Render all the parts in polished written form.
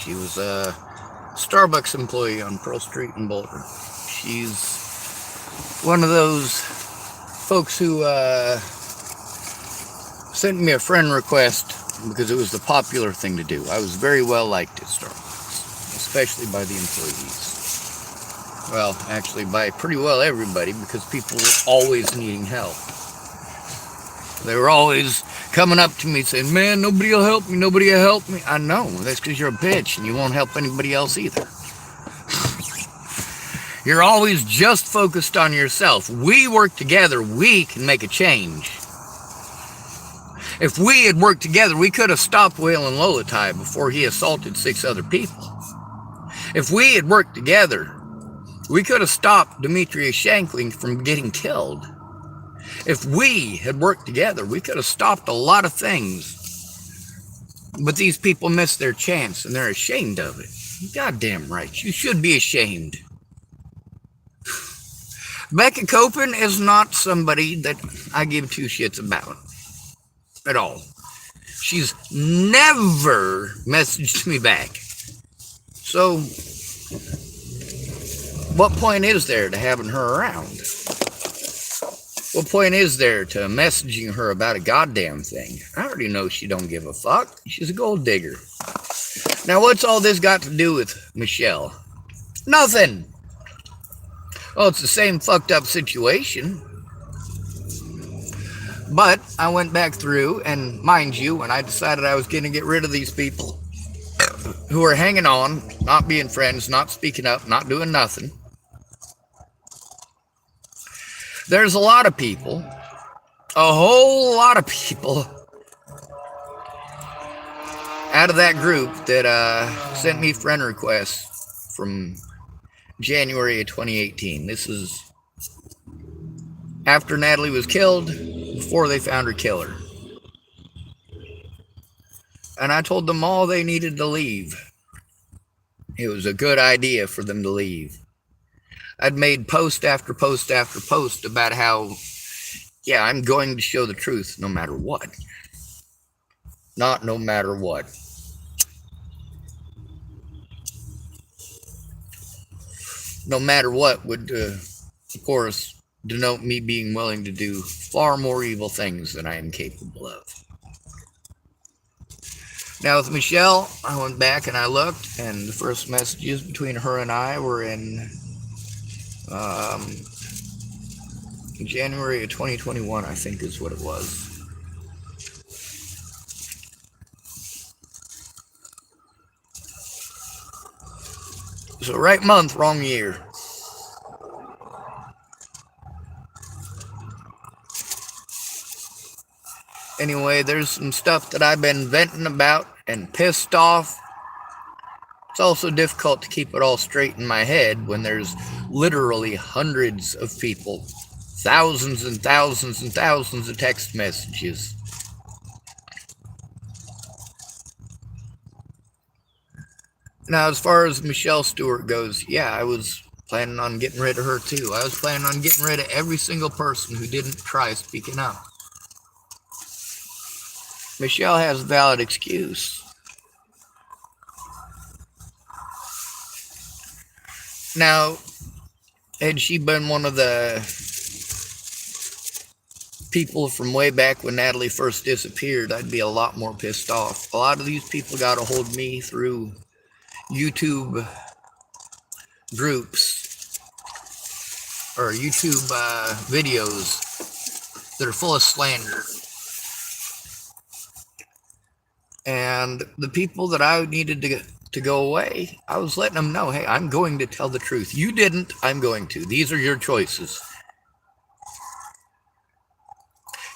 She was a Starbucks employee on Pearl Street in Boulder. She's one of those folks who sent me a friend request because it was the popular thing to do. I was very well liked at Starbucks, especially by the employees. Well, actually by pretty well everybody, because people were always needing help. They were always coming up to me saying, man, nobody will help me, nobody will help me. I know, that's because you're a bitch and you won't help anybody else either. You're always just focused on yourself. We work together, we can make a change. If we had worked together, we could have stopped Waylon Lolatai before he assaulted 6 other people. If we had worked together, we could have stopped Demetrius Shankling from getting killed. If we had worked together, we could have stopped a lot of things. But these people missed their chance and they're ashamed of it. Goddamn right, you should be ashamed. Becca Copen is not somebody that I give 2 shits about. At all. She's never messaged me back. So, what point is there to having her around? What point is there to messaging her about a goddamn thing? I already know she don't give a fuck. She's a gold digger. Now, what's all this got to do with Michelle? Nothing. Oh, it's the same fucked up situation. But I went back through, and mind you, when I decided I was going to get rid of these people who are hanging on, not being friends, not speaking up, not doing nothing, there's a lot of people, a whole lot of people out of that group that sent me friend requests from January of 2018. This is after Natalie was killed, before they found her killer. And I told them all they needed to leave. It was a good idea for them to leave. I'd made post after post after post about how, yeah, I'm going to show the truth no matter what. Not no matter what. No matter what would, of course, denote me being willing to do far more evil things than I am capable of. Now with Michelle, I went back and I looked, and the first messages between her and I were in January of 2021, I think is what it was. So right month, wrong year. Anyway, there's some stuff that I've been venting about and pissed off. It's also difficult to keep it all straight in my head when there's literally hundreds of people, thousands and thousands and thousands of text messages. Now, as far as Michelle Stuart goes, yeah, I was planning on getting rid of her too. I was planning on getting rid of every single person who didn't try speaking up. Michelle has a valid excuse. Now, had she been one of the people from way back when Natalie first disappeared, I'd be a lot more pissed off. A lot of these people got a hold of me through YouTube groups or YouTube videos that are full of slander. And the people that I needed to go away, I was letting them know, hey, I'm going to tell the truth. You didn't, I'm going to. These are your choices.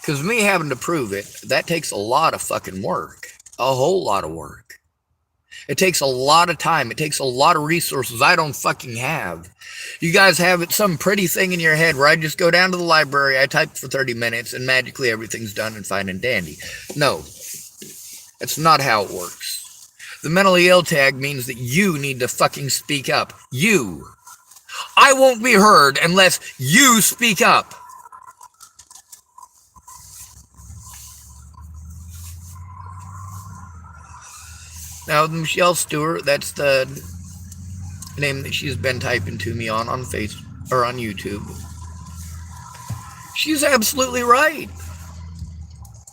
Because me having to prove it, that takes a lot of fucking work. A whole lot of work. It takes a lot of time. It takes a lot of resources I don't fucking have. You guys have it some pretty thing in your head where I just go down to the library, I type for 30 minutes, and magically everything's done and fine and dandy. No. That's not how it works. The mentally ill tag means that you need to fucking speak up. You. I won't be heard unless you speak up. Now, Michelle Stuart, that's the name that she's been typing to me on Facebook or on YouTube. She's absolutely right.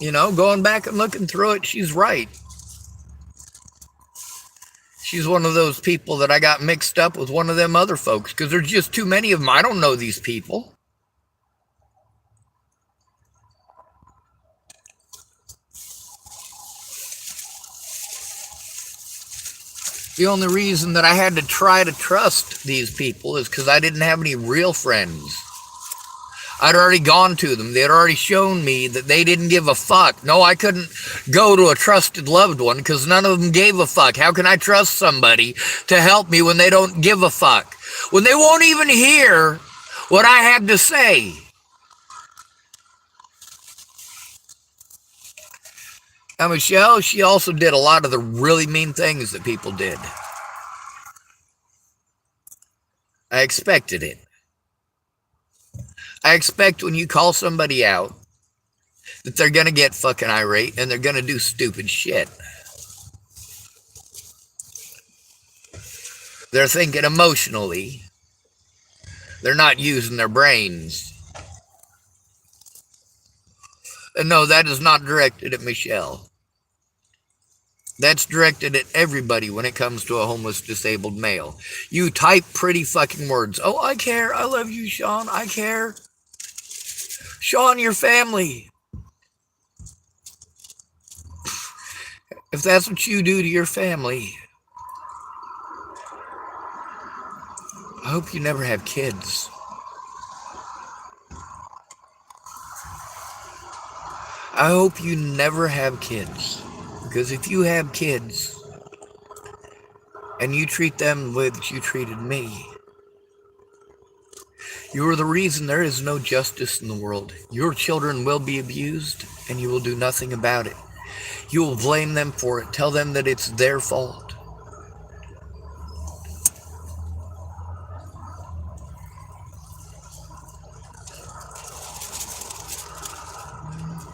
Going back and looking through it, she's right. She's one of those people that I got mixed up with one of them other folks because there's just too many of them. I don't know these people. The only reason that I had to try to trust these people is because I didn't have any real friends. I'd already gone to them. They had already shown me that they didn't give a fuck. No, I couldn't go to a trusted loved one because none of them gave a fuck. How can I trust somebody to help me when they don't give a fuck? When they won't even hear what I have to say? Now, Michelle, she also did a lot of the really mean things that people did. I expected it. I expect when you call somebody out that they're going to get fucking irate and they're going to do stupid shit. They're thinking emotionally. They're not using their brains. And no, that is not directed at Michelle. That's directed at everybody when it comes to a homeless, disabled male. You type pretty fucking words. Oh, I care. I love you, Sean. I care. Sean, your family. If that's what you do to your family, I hope you never have kids. I hope you never have kids. Because if you have kids and you treat them the way that you treated me, you are the reason there is no justice in the world. Your children will be abused and you will do nothing about it. You will blame them for it. Tell them that it's their fault.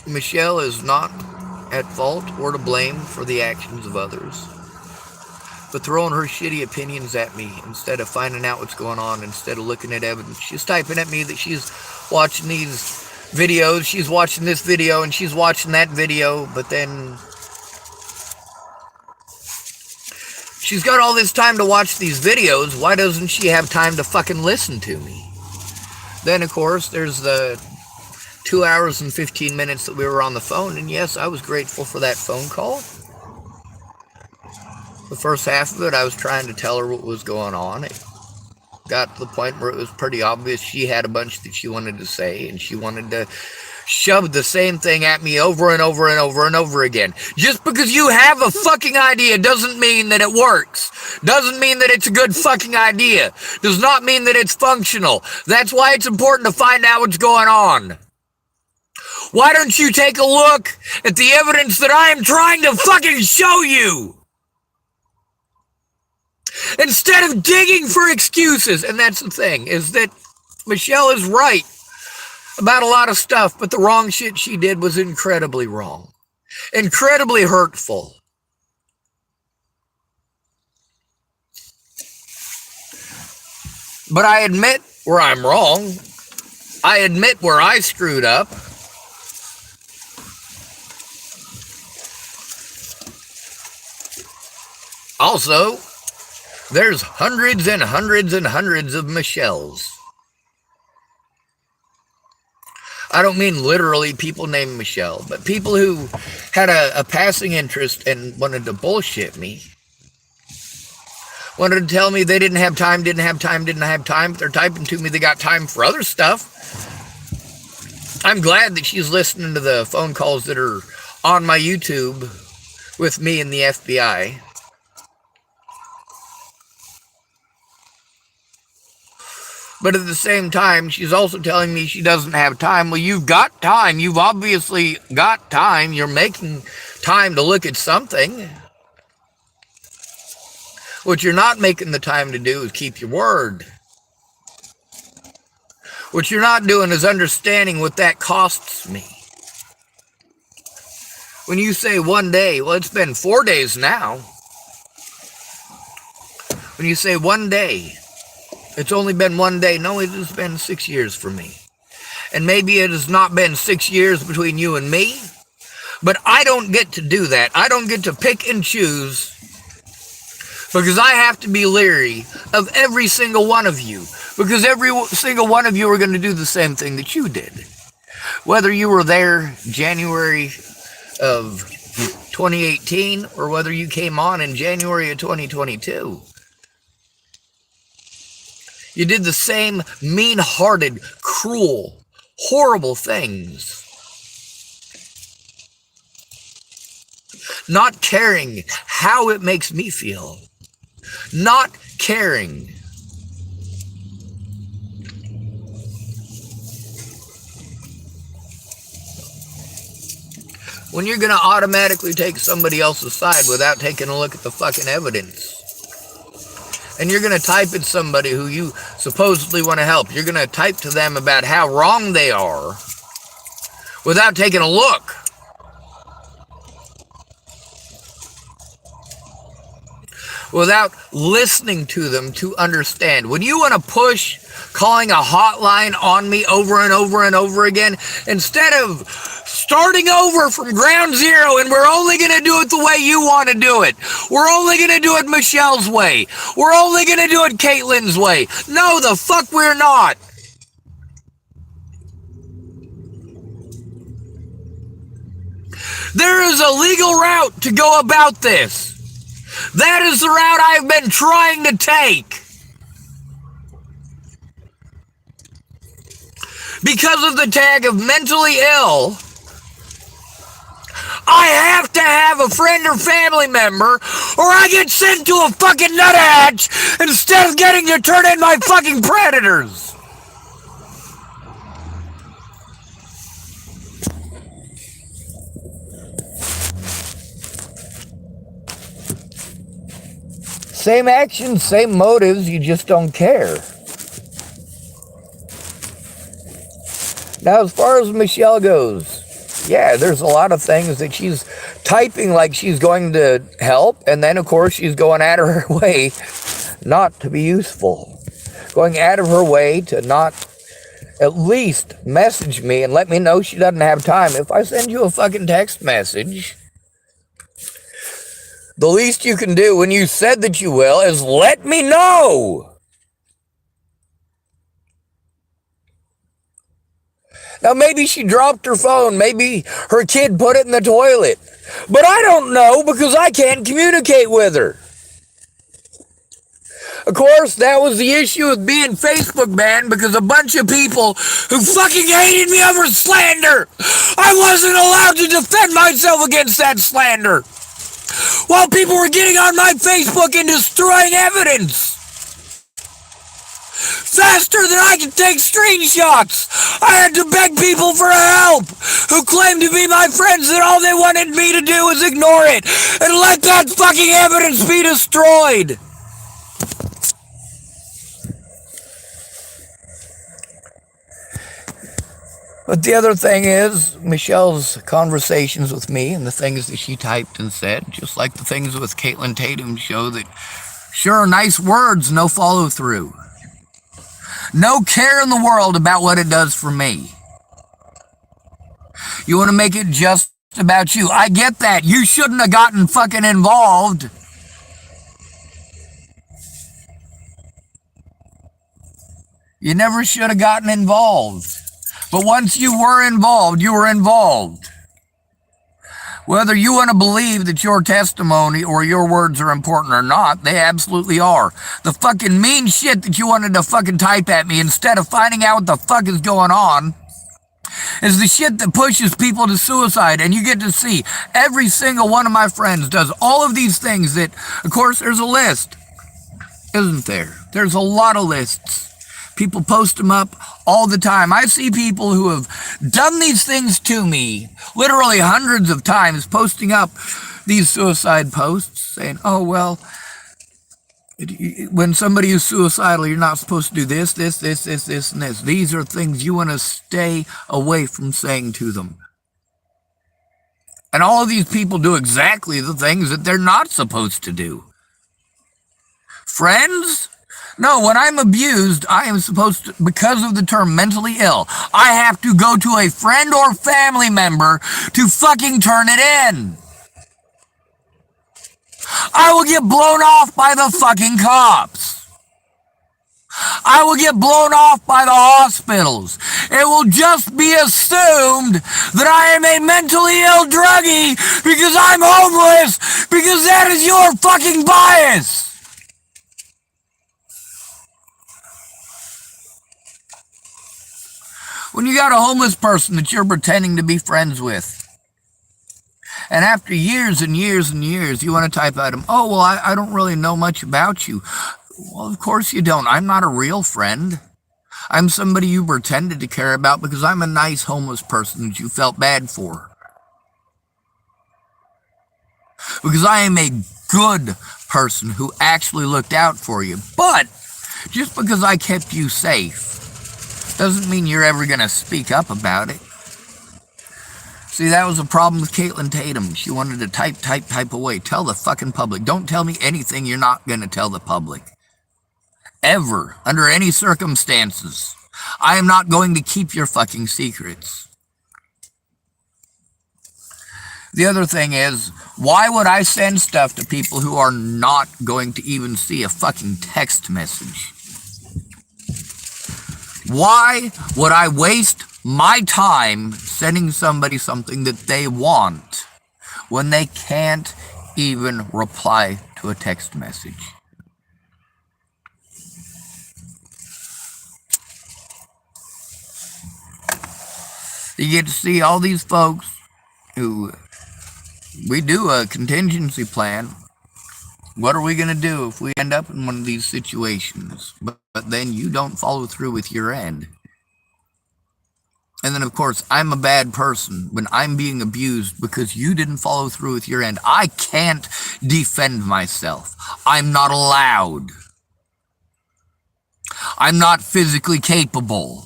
Michelle is not at fault or to blame for the actions of others, but throwing her shitty opinions at me instead of finding out what's going on, instead of looking at evidence. She's typing at me that she's watching these videos, she's watching this video, and she's watching that video, but then she's got all this time to watch these videos. Why doesn't she have time to fucking listen to me? Then, of course, there's the 2 hours and 15 minutes that we were on the phone, and yes, I was grateful for that phone call. The first half of it, I was trying to tell her what was going on. It got to the point where it was pretty obvious she had a bunch that she wanted to say, and she wanted to shove the same thing at me over and over and over and over again. Just because you have a fucking idea doesn't mean that it works. Doesn't mean that it's a good fucking idea. Does not mean that it's functional. That's why it's important to find out what's going on. Why don't you take a look at the evidence that I am trying to fucking show you? Instead of digging for excuses. And that's the thing, is that Michelle is right about a lot of stuff, but the wrong shit she did was incredibly wrong. Incredibly hurtful. But I admit where I'm wrong. I admit where I screwed up. Also, there's hundreds and hundreds and hundreds of Michelles. I don't mean literally people named Michelle, but people who had a passing interest and wanted to bullshit me. Wanted to tell me they didn't have time, but they're typing to me they got time for other stuff. I'm glad that she's listening to the phone calls that are on my YouTube with me and the FBI. But at the same time, she's also telling me she doesn't have time. Well, you've got time. You've obviously got time. You're making time to look at something. What you're not making the time to do is keep your word. What you're not doing is understanding what that costs me. When you say one day, well, it's been 4 days now. When you say one day, it's only been one day. No, it has been 6 years for me. And maybe it has not been 6 years between you and me, but I don't get to do that. I don't get to pick and choose, because I have to be leery of every single one of you, because every single one of you are going to do the same thing that you did. Whether you were there January of 2018 or whether you came on in January of 2022. You did the same mean-hearted, cruel, horrible things. Not caring how it makes me feel. Not caring. When you're going to automatically take somebody else's side without taking a look at the fucking evidence. And you're going to type at somebody who you supposedly want to help. You're going to type to them about how wrong they are without taking a look. Without listening to them to understand. When you want to push calling a hotline on me over and over and over again, instead of starting over from ground zero, and we're only going to do it the way you want to do it. We're only going to do it Michelle's way. We're only going to do it Caitlin's way. No, the fuck we're not. There is a legal route to go about this. That is the route I've been trying to take. Because of the tag of mentally ill, I have to have a friend or family member, or I get sent to a fucking nuthatch instead of getting to turn in my fucking predators. Same actions, same motives, you just don't care. Now, as far as Michelle goes, yeah, there's a lot of things that she's typing like she's going to help, and then, of course, she's going out of her way not to be useful. Going out of her way to not at least message me and let me know she doesn't have time. If I send you a fucking text message, the least you can do when you said that you will is let me know. Now, maybe she dropped her phone. Maybe her kid put it in the toilet. But I don't know because I can't communicate with her. Of course, that was the issue with being Facebook banned, because a bunch of people who fucking hated me over slander, I wasn't allowed to defend myself against that slander. While people were getting on my Facebook and destroying evidence faster than I could take screenshots. I had to beg people for help who claimed to be my friends, that all they wanted me to do was ignore it and let that fucking evidence be destroyed. But the other thing is, Michelle's conversations with me and the things that she typed and said, just like the things with Caitlin Tatum, show that, sure, nice words, no follow through. No care in the world about what it does for me. You want to make it just about you. I get that. You shouldn't have gotten fucking involved. You never should have gotten involved. But once you were involved, you were involved. Whether you want to believe that your testimony or your words are important or not, they absolutely are. The fucking mean shit that you wanted to fucking type at me instead of finding out what the fuck is going on is the shit that pushes people to suicide. And you get to see every single one of my friends does all of these things that, of course, there's a list, isn't there? There's a lot of lists. People post them up all the time. I see people who have done these things to me, literally hundreds of times, posting up these suicide posts saying, oh, well, when somebody is suicidal, you're not supposed to do this, and this. These are things you want to stay away from saying to them. And all of these people do exactly the things that they're not supposed to do. Friends? No, when I'm abused, I am supposed to, because of the term mentally ill, I have to go to a friend or family member to fucking turn it in. I will get blown off by the fucking cops. I will get blown off by the hospitals. It will just be assumed that I am a mentally ill druggie because I'm homeless, because that is your fucking bias. When you got a homeless person that you're pretending to be friends with, and after years and years and years, you want to type at him, oh, well, I don't really know much about you. Well, of course you don't. I'm not a real friend. I'm somebody you pretended to care about because I'm a nice homeless person that you felt bad for. Because I am a good person who actually looked out for you. But just because I kept you safe doesn't mean you're ever going to speak up about it. See, that was a problem with Caitlin Tatum. She wanted to type away. Tell the fucking public. Don't tell me anything you're not going to tell the public. Ever, under any circumstances. I am not going to keep your fucking secrets. The other thing is, why would I send stuff to people who are not going to even see a fucking text message? Why would I waste my time sending somebody something that they want when they can't even reply to a text message? You get to see all these folks who, we do a contingency plan. What are we going to do if we end up in one of these situations? But then you don't follow through with your end. And then, of course, I'm a bad person when I'm being abused because you didn't follow through with your end. I can't defend myself. I'm not allowed. I'm not physically capable.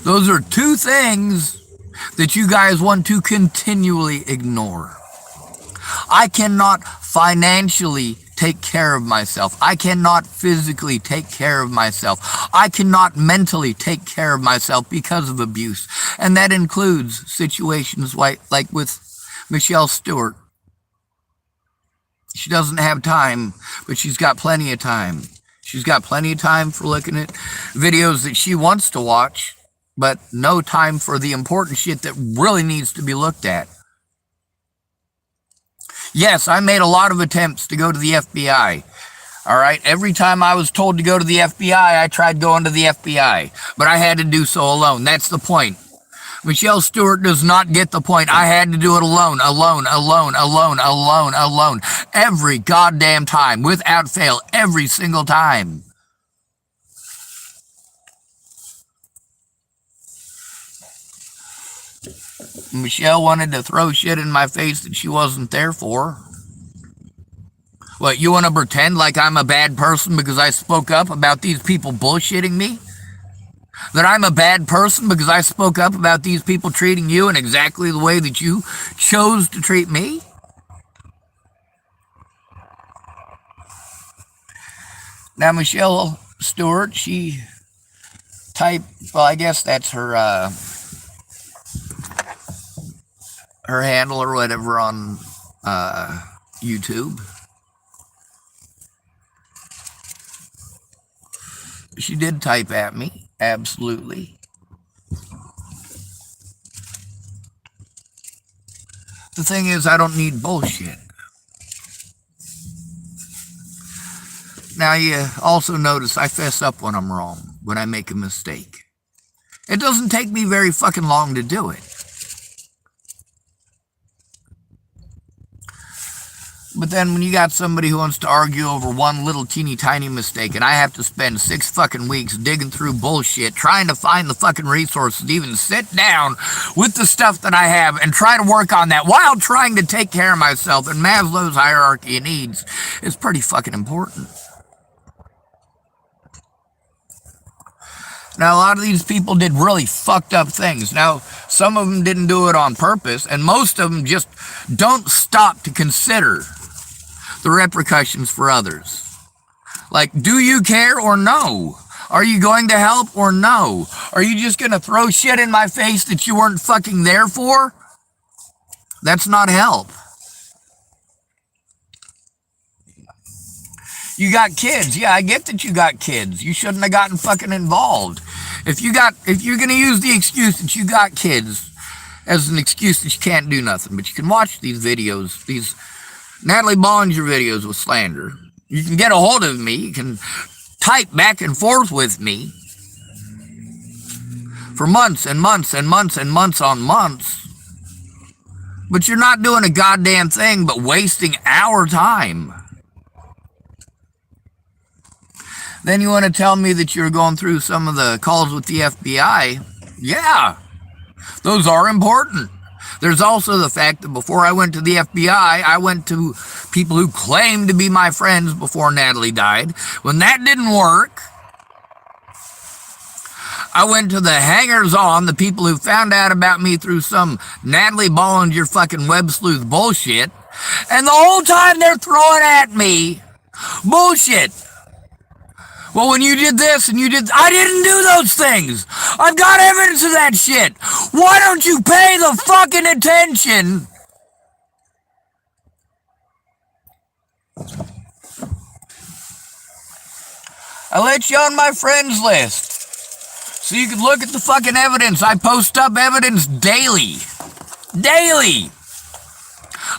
Those are two things that you guys want to continually ignore. I cannot financially take care of myself. I cannot physically take care of myself. I cannot mentally take care of myself because of abuse. And that includes situations like with Michelle Stuart. She doesn't have time, but she's got plenty of time. She's got plenty of time for looking at videos that she wants to watch, but no time for the important shit that really needs to be looked at. Yes, I made a lot of attempts to go to the FBI. All right, every time I was told to go to the FBI, I tried going to the FBI, but I had to do so alone. That's the point. Michelle Stuart does not get the point. I had to do it alone. Every goddamn time, without fail, every single time. Michelle wanted to throw shit in my face that she wasn't there for. What, you want to pretend like I'm a bad person because I spoke up about these people bullshitting me? That I'm a bad person because I spoke up about these people treating you in exactly the way that you chose to treat me? Now, Michelle Stuart, she typed, well, I guess that's her handle or whatever on YouTube. She did type at me, absolutely. The thing is, I don't need bullshit. Now, you also notice I fess up when I'm wrong, when I make a mistake. It doesn't take me very fucking long to do it. But then when you got somebody who wants to argue over one little teeny tiny mistake and I have to spend 6 fucking weeks digging through bullshit, trying to find the fucking resources to even sit down with the stuff that I have and try to work on that while trying to take care of myself, and Maslow's hierarchy of needs is pretty fucking important. Now, a lot of these people did really fucked up things. Now, some of them didn't do it on purpose, and most of them just don't stop to consider the repercussions for others. Like, do you care or no? Are you going to help or no? Are you just going to throw shit in my face that you weren't fucking there for? That's not help. You got kids. Yeah, I get that you got kids. You shouldn't have gotten fucking involved. If you're going to use the excuse that you got kids as an excuse that you can't do nothing, but you can watch these videos, these Natalie Bollinger videos with slander. You can get a hold of me. You can type back and forth with me for months and months and months and months on months. But you're not doing a goddamn thing but wasting our time. Then you want to tell me that you're going through some of the calls with the FBI. Yeah, those are important. There's also the fact that before I went to the FBI, I went to people who claimed to be my friends before Natalie died. When that didn't work, I went to the hangers-on, the people who found out about me through some Natalie Bollinger fucking web sleuth bullshit. And the whole time they're throwing at me bullshit. Well, when you did this and you did... I didn't do those things. I've got evidence of that shit. Why don't you pay the fucking attention? I let you on my friends list so you can look at the fucking evidence. I post up evidence daily. Daily.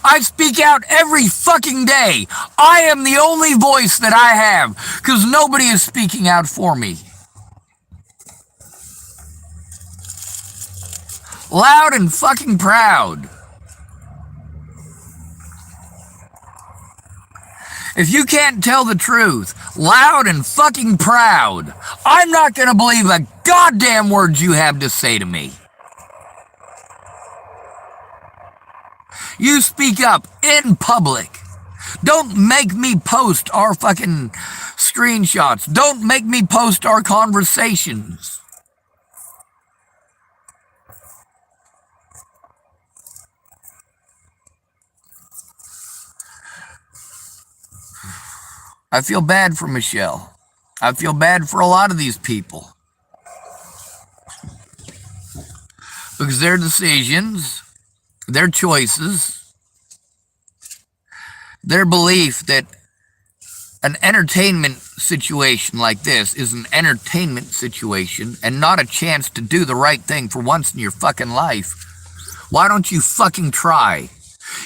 I speak out every fucking day. I am the only voice that I have because nobody is speaking out for me. Loud and fucking proud. If you can't tell the truth, loud and fucking proud, I'm not going to believe a goddamn word you have to say to me. You speak up in public. Don't make me post our fucking screenshots. Don't make me post our conversations. I feel bad for Michelle. I feel bad for a lot of these people. Because their decisions, their choices, their belief that an entertainment situation like this is an entertainment situation and not a chance to do the right thing for once in your fucking life. Why don't you fucking try?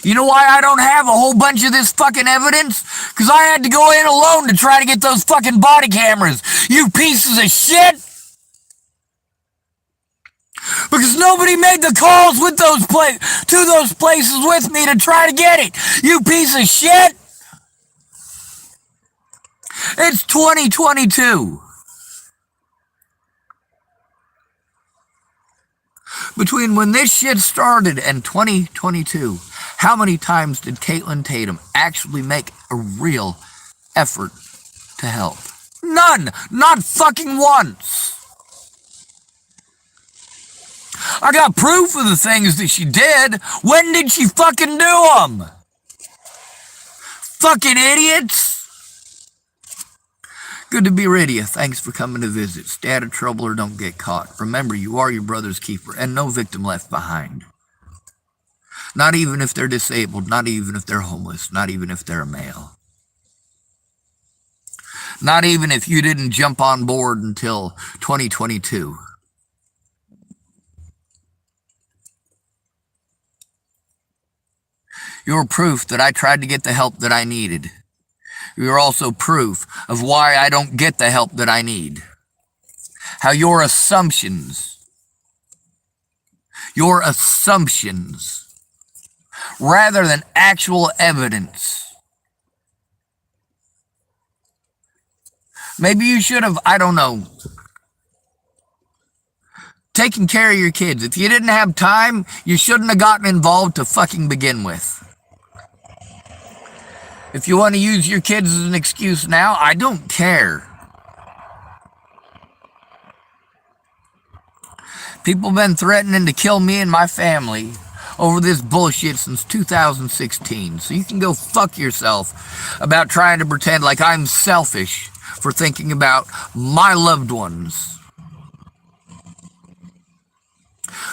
You know why I don't have a whole bunch of this fucking evidence? Because I had to go in alone to try to get those fucking body cameras. You pieces of shit! Because nobody made the calls with to those places with me to try to get it. You piece of shit! It's 2022. Between when this shit started and 2022, how many times did Caitlin Tatum actually make a real effort to help? None! Not fucking once! I got proof of the things that she did. When did she fucking do them? Fucking idiots! Good to be rid of you. Thanks for coming to visit. Stay out of trouble or don't get caught. Remember, you are your brother's keeper and no victim left behind. Not even if they're disabled, not even if they're homeless, not even if they're a male. Not even if you didn't jump on board until 2022. You're proof that I tried to get the help that I needed. You're also proof of why I don't get the help that I need. How your assumptions, rather than actual evidence. Maybe you should have, I don't know, taken care of your kids. If you didn't have time, you shouldn't have gotten involved to fucking begin with. If you want to use your kids as an excuse now, I don't care. People have been threatening to kill me and my family over this bullshit since 2016. So you can go fuck yourself about trying to pretend like I'm selfish for thinking about my loved ones.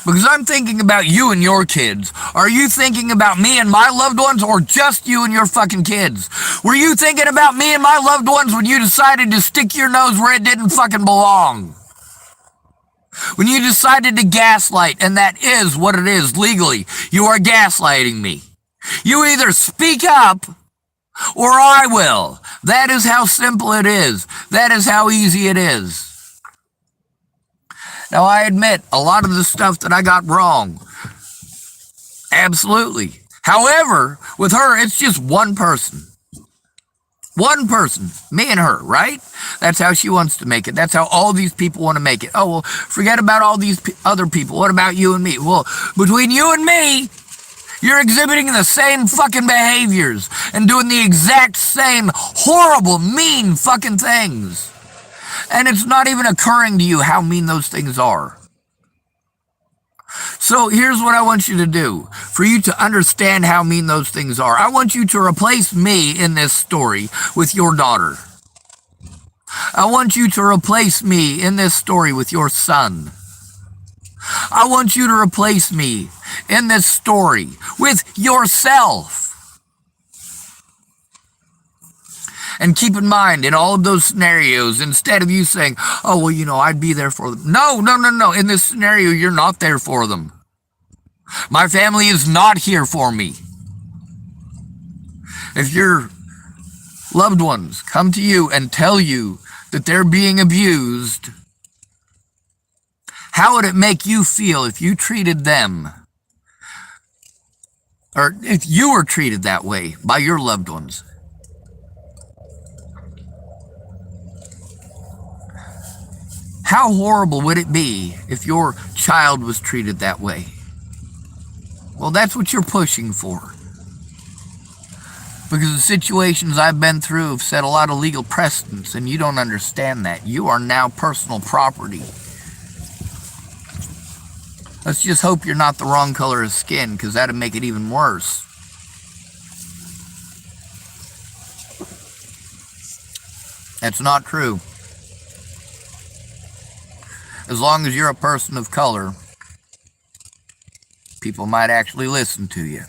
Because I'm thinking about you and your kids. Are you thinking about me and my loved ones, or just you and your fucking kids? Were you thinking about me and my loved ones when you decided to stick your nose where it didn't fucking belong? When you decided to gaslight, and that is what it is legally. You are gaslighting me. You either speak up, or I will. That is how simple it is. That is how easy it is. Now, I admit, a lot of the stuff that I got wrong. Absolutely. However, with her, it's just one person. One person. Me and her, right? That's how she wants to make it. That's how all these people want to make it. Oh, well, forget about all these other people. What about you and me? Well, between you and me, you're exhibiting the same fucking behaviors and doing the exact same horrible, mean fucking things. And it's not even occurring to you how mean those things are. So here's what I want you to do. For you to understand how mean those things are, I want you to replace me in this story with your daughter. I want you to replace me in this story with your son. I want you to replace me in this story with yourself. And keep in mind, in all of those scenarios, instead of you saying, oh, well, you know, I'd be there for them. No. In this scenario, you're not there for them. My family is not here for me. If your loved ones come to you and tell you that they're being abused, how would it make you feel if you treated them, or if you were treated that way by your loved ones? How horrible would it be if your child was treated that way? Well, that's what you're pushing for. Because the situations I've been through have set a lot of legal precedents, and you don't understand that. You are now personal property. Let's just hope you're not the wrong color of skin, because that'd make it even worse. That's not true. As long as you're a person of color, people might actually listen to you.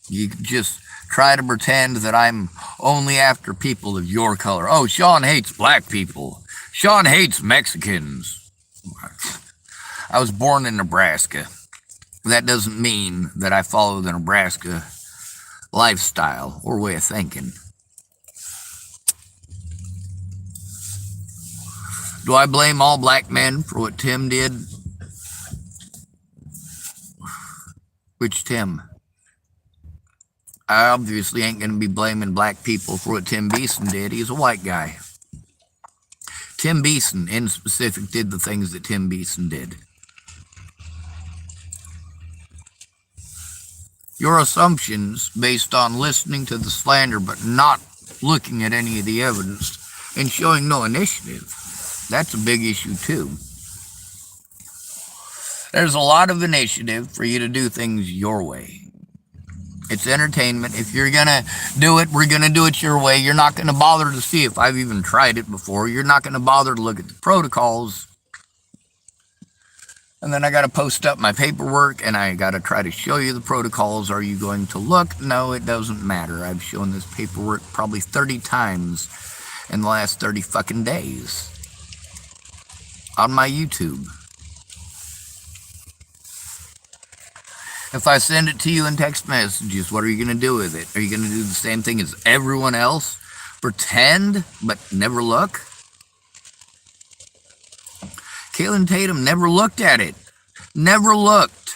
You can just try to pretend that I'm only after people of your color. Oh, Sean hates black people. Sean hates Mexicans. I was born in Nebraska. That doesn't mean that I follow the Nebraska lifestyle or way of thinking. Do I blame all black men for what Tim did? Which Tim? I obviously ain't going to be blaming black people for what Tim Beeson did. He's a white guy. Tim Beeson, in specific, did the things that Tim Beeson did. Your assumptions based on listening to the slander but not looking at any of the evidence and showing no initiative, that's a big issue too. There's a lot of initiative for you to do things your way. It's entertainment. If you're going to do it, we're going to do it your way. You're not going to bother to see if I've even tried it before. You're not going to bother to look at the protocols. And then I got to post up my paperwork, and I got to try to show you the protocols. Are you going to look? No, it doesn't matter. I've shown this paperwork probably 30 times in the last 30 fucking days on my YouTube. If I send it to you in text messages, what are you going to do with it? Are you going to do the same thing as everyone else? Pretend, but never look? Caitlin Tatum never looked at it. Never looked.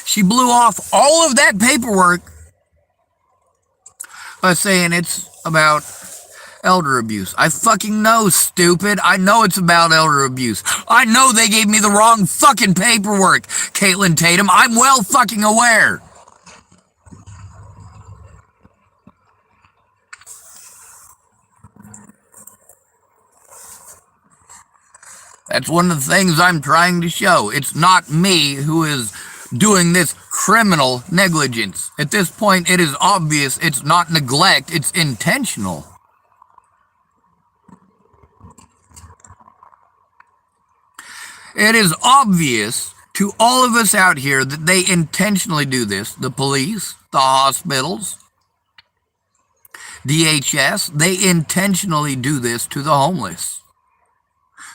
She blew off all of that paperwork by saying it's about elder abuse. I fucking know, stupid. I know it's about elder abuse. I know they gave me the wrong fucking paperwork, Caitlin Tatum. I'm well fucking aware. That's one of the things I'm trying to show. It's not me who is doing this criminal negligence. At this point, it is obvious it's not neglect, it's intentional. It is obvious to all of us out here that they intentionally do this. The police, the hospitals, DHS, they intentionally do this to the homeless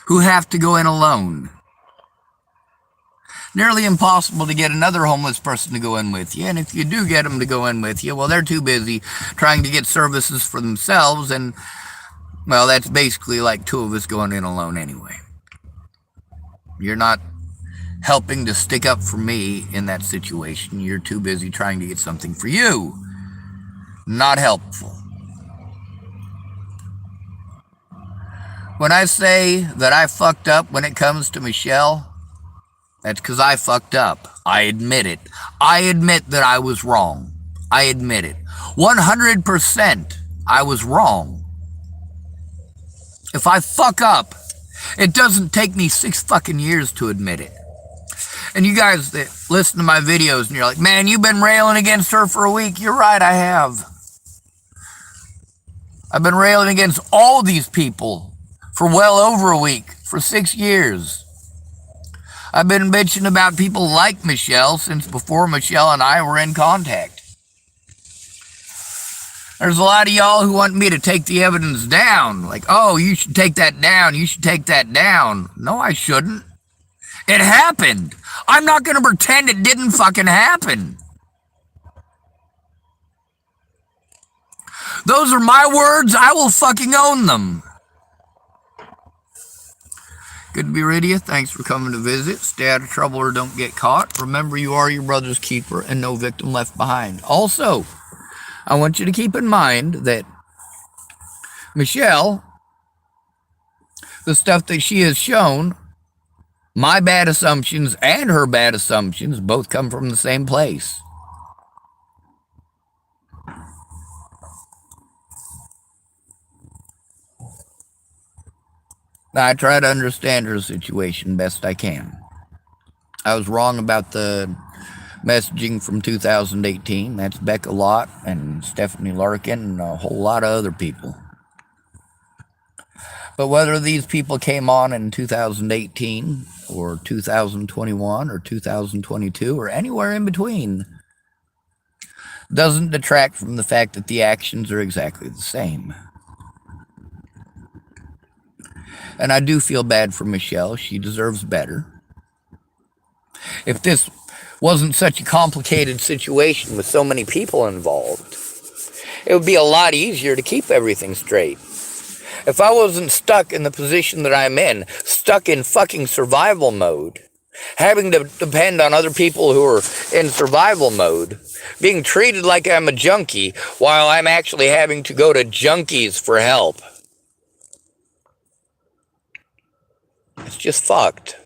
who have to go in alone. Nearly impossible to get another homeless person to go in with you, and if you do get them to go in with you, well, they're too busy trying to get services for themselves, and, well, that's basically like two of us going in alone anyway. You're not helping to stick up for me in that situation. You're too busy trying to get something for you. Not helpful. When I say that I fucked up when it comes to Michelle, that's because I fucked up. I admit it. I admit that I was wrong. I admit it. 100% I was wrong. If I fuck up, it doesn't take me 6 fucking years to admit it. And you guys that listen to my videos and you're like, man, you've been railing against her for a week. You're right, I have. I've been railing against all these people for well over a week, for 6 years. I've been bitching about people like Michelle since before Michelle and I were in contact. There's a lot of y'all who want me to take the evidence down. Like, oh, you should take that down. You should take that down. No, I shouldn't. It happened. I'm not going to pretend it didn't fucking happen. Those are my words. I will fucking own them. Good to be rid of you. Thanks for coming to visit. Stay out of trouble or don't get caught. Remember, you are your brother's keeper and no victim left behind. Also, I want you to keep in mind that Michelle, the stuff that she has shown, my bad assumptions and her bad assumptions both come from the same place. I try to understand her situation best I can. I was wrong about the messaging from 2018. That's Becca Lott and Stephanie Larkin and a whole lot of other people. But whether these people came on in 2018 or 2021 or 2022 or anywhere in between doesn't detract from the fact that the actions are exactly the same. And I do feel bad for Michelle. She deserves better. If this wasn't such a complicated situation with so many people involved, it would be a lot easier to keep everything straight. If I wasn't stuck in the position that I'm in, stuck in fucking survival mode, having to depend on other people who are in survival mode, being treated like I'm a junkie while I'm actually having to go to junkies for help. It's just fucked.